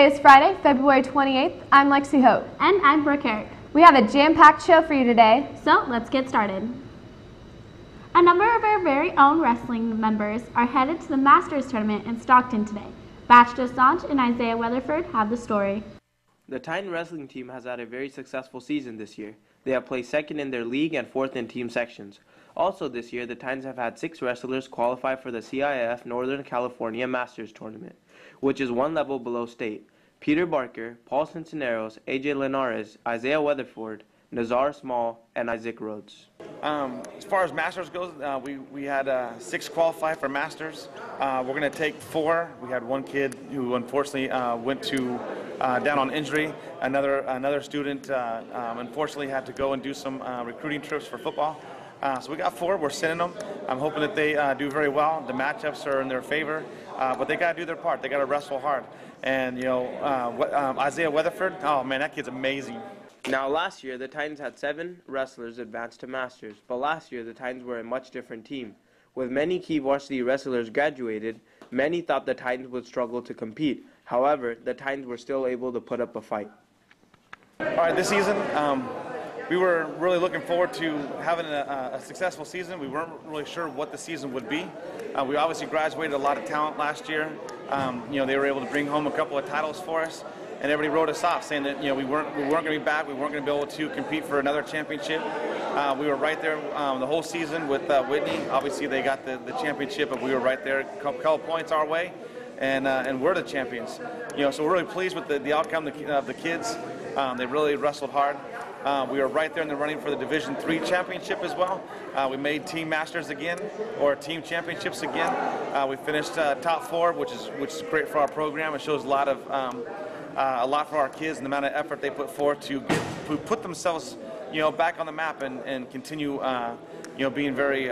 is Friday, February 28th. I'm Lexi Hope. And I'm Brooke Herrick. We have a jam-packed show for you today. So let's get started. A number of our very own wrestling members are headed to the Masters tournament in Stockton today. Batch Dosanjh and Isaiah Weatherford have the story. The Titan wrestling team has had a very successful season this year. They have placed second in their league and fourth in team sections. Also this year, the Titans have had 6 wrestlers qualify for the CIF Northern California Masters Tournament, which is one level below state. Peter Barker, Paul Cinceneros, AJ Linares, Isaiah Weatherford, Nazar Small, and Isaac Rhodes. As far as Masters goes, we had 6 qualify for Masters. We're going to take 4. We had one kid who unfortunately went to down on injury. Another student unfortunately had to go and do some recruiting trips for football. So we got 4. We're sending them. I'm hoping that they do very well. The matchups are in their favor, but they got to do their part. They got to wrestle hard. And you know, Isaiah Weatherford, oh man, that kid's amazing. Now last year, the Titans had 7 wrestlers advance to Masters, but last year the Titans were a much different team. With many key varsity wrestlers graduated, many thought the Titans would struggle to compete. However, the Titans were still able to put up a fight. All right, this season, we were really looking forward to having a successful season. We weren't really sure what the season would be. We obviously graduated a lot of talent last year. You know, they were able to bring home a couple of titles for us, and everybody wrote us off, saying that, you know, we weren't going to be back. We weren't going to be able to compete for another championship. We were right there the whole season with Whitney. Obviously, they got the championship, but we were right there, a couple points our way, and we're the champions. You know, so we're really pleased with the outcome of the kids. They really wrestled hard. We were right there in the running for the Division III championship as well. We made Team Masters again, or Team Championships again. We finished top 4, which is great for our program. It shows a lot for our kids and the amount of effort they put forth to put themselves, you know, back on the map and continue, you know, being very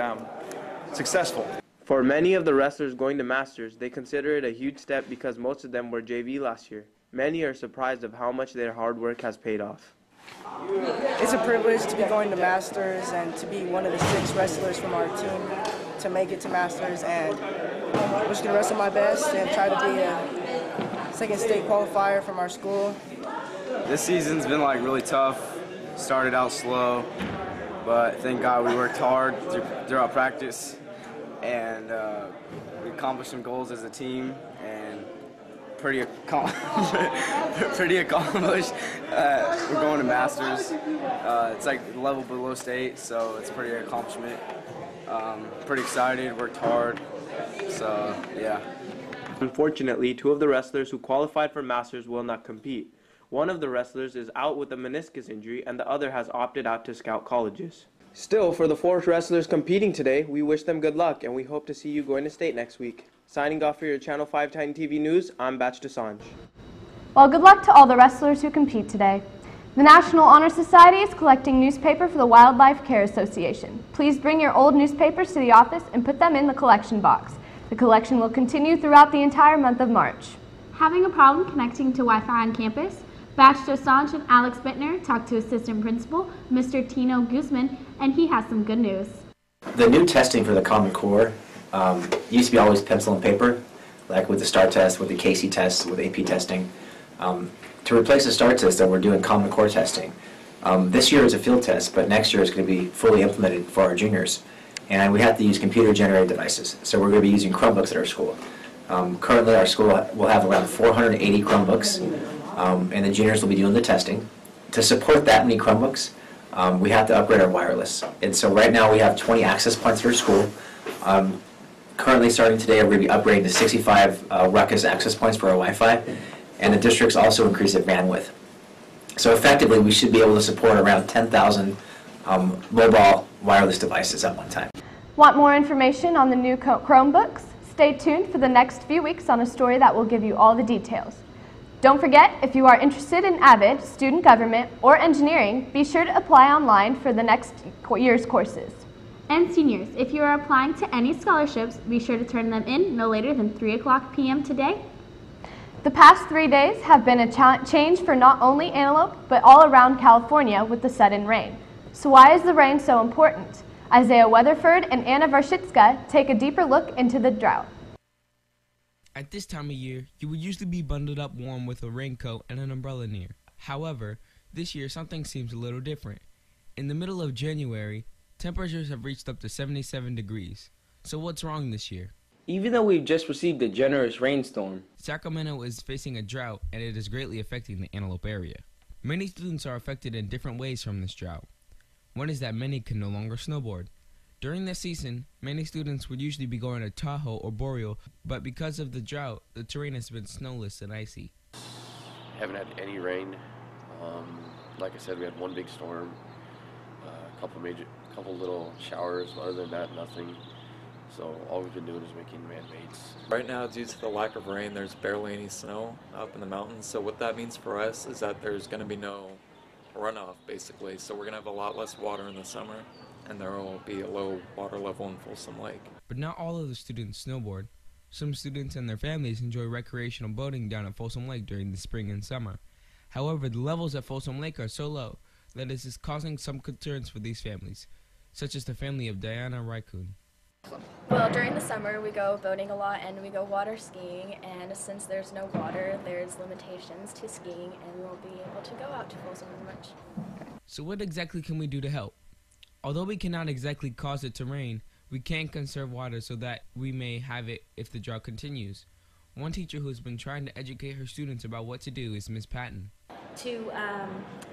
successful. For many of the wrestlers going to Masters, they consider it a huge step because most of them were JV last year. Many are surprised of how much their hard work has paid off. It's a privilege to be going to Masters and to be one of the 6 wrestlers from our team to make it to Masters, and I'm just going to wrestle my best and try to be a second state qualifier from our school. This season's been like really tough. Started out slow, but thank God we worked hard throughout practice, and we accomplished some goals as a team, and pretty accomplished. We're going to Masters. It's like level below state, so it's a pretty accomplishment. Pretty excited, worked hard, so yeah. Unfortunately, 2 of the wrestlers who qualified for Masters will not compete. One of the wrestlers is out with a meniscus injury, and the other has opted out to scout colleges. Still, for the 4 wrestlers competing today, we wish them good luck, and we hope to see you going to state next week. Signing off for your Channel 5 Titan TV News, I'm Batch Dosanjh. Well, good luck to all the wrestlers who compete today. The National Honor Society is collecting newspaper for the Wildlife Care Association. Please bring your old newspapers to the office and put them in the collection box. The collection will continue throughout the entire month of March. Having a problem connecting to Wi-Fi on campus? Batch Dosanjh and Alex Bittner talked to Assistant Principal, Mr. Tino Guzman, and he has some good news. The new testing for the Common Core used to be always pencil and paper, like with the STAR test, with the Casey test, with AP testing. To replace the STAR test, we're doing Common Core testing. This year is a field test, but next year is going to be fully implemented for our juniors. And we have to use computer-generated devices, so we're going to be using Chromebooks at our school. Currently, our school will have around 480 Chromebooks, and the juniors will be doing the testing. To support that many Chromebooks, we have to upgrade our wireless. And so right now we have 20 access points for our school. Currently, starting today, we're going to be upgrading to 65 Ruckus access points for our Wi-Fi, and the district's also increased its bandwidth. So effectively, we should be able to support around 10,000 mobile wireless devices at one time. Want more information on the new Chromebooks? Stay tuned for the next few weeks on a story that will give you all the details. Don't forget, if you are interested in AVID, student government, or engineering, be sure to apply online for the next year's courses. And seniors, if you are applying to any scholarships, be sure to turn them in no later than 3:00 p.m. today. The past 3 days have been a change for not only Antelope, but all around California with the sudden rain. So why is the rain so important? Isaiah Weatherford and Anna Varshitska take a deeper look into the drought. At this time of year, you would usually be bundled up warm with a raincoat and an umbrella near. However, this year something seems a little different. In the middle of January, temperatures have reached up to 77 degrees. So what's wrong this year? Even though we've just received a generous rainstorm, Sacramento is facing a drought, and it is greatly affecting the Antelope area. Many students are affected in different ways from this drought. One is that many can no longer snowboard. During this season, many students would usually be going to Tahoe or Boreal, but because of the drought, the terrain has been snowless and icy. Haven't had any rain. Like I said, we had one big storm, a couple little showers. Other than that, nothing. So all we've been doing is making man-mades. Right now, due to the lack of rain, there's barely any snow up in the mountains. So what that means for us is that there's going to be no runoff, basically. So we're going to have a lot less water in the summer, and there will be a low water level in Folsom Lake. But not all of the students snowboard. Some students and their families enjoy recreational boating down at Folsom Lake during the spring and summer. However, the levels at Folsom Lake are so low that this is causing some concerns for these families, such as the family of Diana Raikkoon. Well, during the summer we go boating a lot and we go water skiing, and since there's no water, there's limitations to skiing and we won't be able to go out to Folsom as much. So what exactly can we do to help? Although we cannot exactly cause it to rain, we can conserve water so that we may have it if the drought continues. One teacher who has been trying to educate her students about what to do is Ms. Patton. To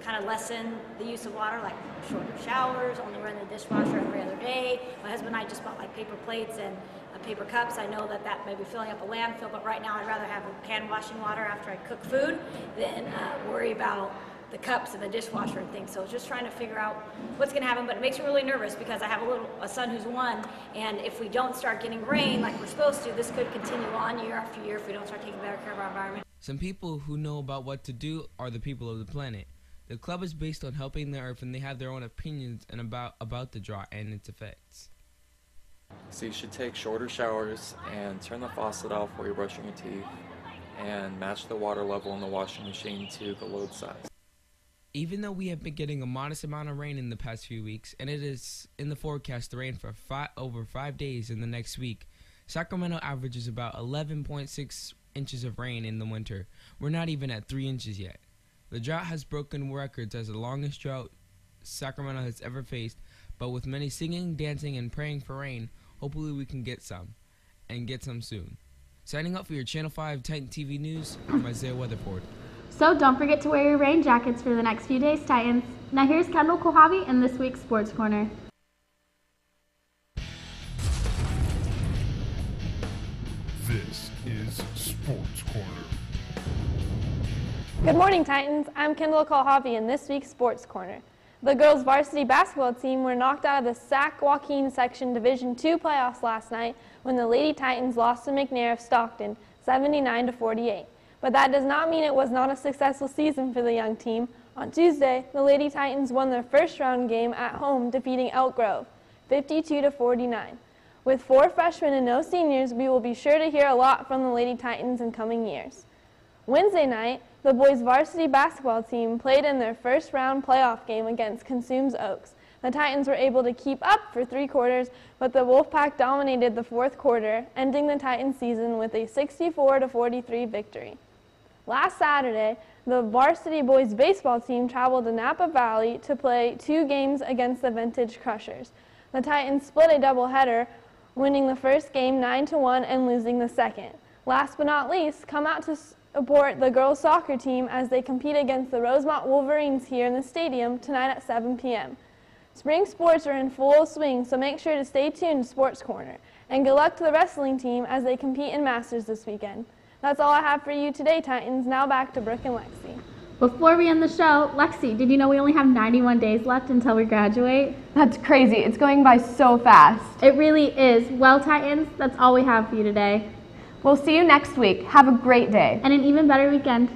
kind of lessen the use of water, like shorter showers, only run the dishwasher every other day. My husband and I just bought like paper plates and paper cups. I know that may be filling up a landfill, but right now I'd rather have hand washing water after I cook food than worry about the cups and the dishwasher and things. So just trying to figure out what's going to happen, but it makes me really nervous because I have a son who's 1, and if we don't start getting rain like we're supposed to, this could continue on year after year if we don't start taking better care of our environment. Some people who know about what to do are the people of the planet. The club is based on helping the earth, and they have their own opinions and about the drought and its effects. So you should take shorter showers and turn the faucet off while you're brushing your teeth and match the water level in the washing machine to the load size. Even though we have been getting a modest amount of rain in the past few weeks, and it is in the forecast to rain for over 5 days in the next week, Sacramento averages about 11.6 inches of rain in the winter. We're not even at 3 inches yet. The drought has broken records as the longest drought Sacramento has ever faced, but with many singing, dancing, and praying for rain, hopefully we can get some, and get some soon. Signing up for your Channel 5 Titan TV News, I'm Isaiah Weatherford. So don't forget to wear your rain jackets for the next few days, Titans. Now here's Kendall Kohavi in this week's Sports Corner. This is Sports Corner. Good morning, Titans. I'm Kendall Kohavi in this week's Sports Corner. The girls' varsity basketball team were knocked out of the Sac Joaquin Section Division II playoffs last night when the Lady Titans lost to McNair of Stockton 79-48. But that does not mean it was not a successful season for the young team. On Tuesday, the Lady Titans won their first round game at home, defeating Elk Grove 52-49. With 4 freshmen and no seniors, we will be sure to hear a lot from the Lady Titans in coming years. Wednesday night, the boys' varsity basketball team played in their first round playoff game against Consumes Oaks. The Titans were able to keep up for 3 quarters, but the Wolfpack dominated the 4th quarter, ending the Titans' season with a 64-43 victory. Last Saturday, the varsity boys baseball team traveled to Napa Valley to play 2 games against the Vintage Crushers. The Titans split a doubleheader, winning the first game 9-1 and losing the second. Last but not least, come out to support the girls soccer team as they compete against the Rosemont Wolverines here in the stadium tonight at 7 p.m. Spring sports are in full swing, so make sure to stay tuned to Sports Corner. And good luck to the wrestling team as they compete in Masters this weekend. That's all I have for you today, Titans. Now back to Brooke and Lexi. Before we end the show, Lexi, did you know we only have 91 days left until we graduate? That's crazy. It's going by so fast. It really is. Well, Titans, that's all we have for you today. We'll see you next week. Have a great day. And an even better weekend.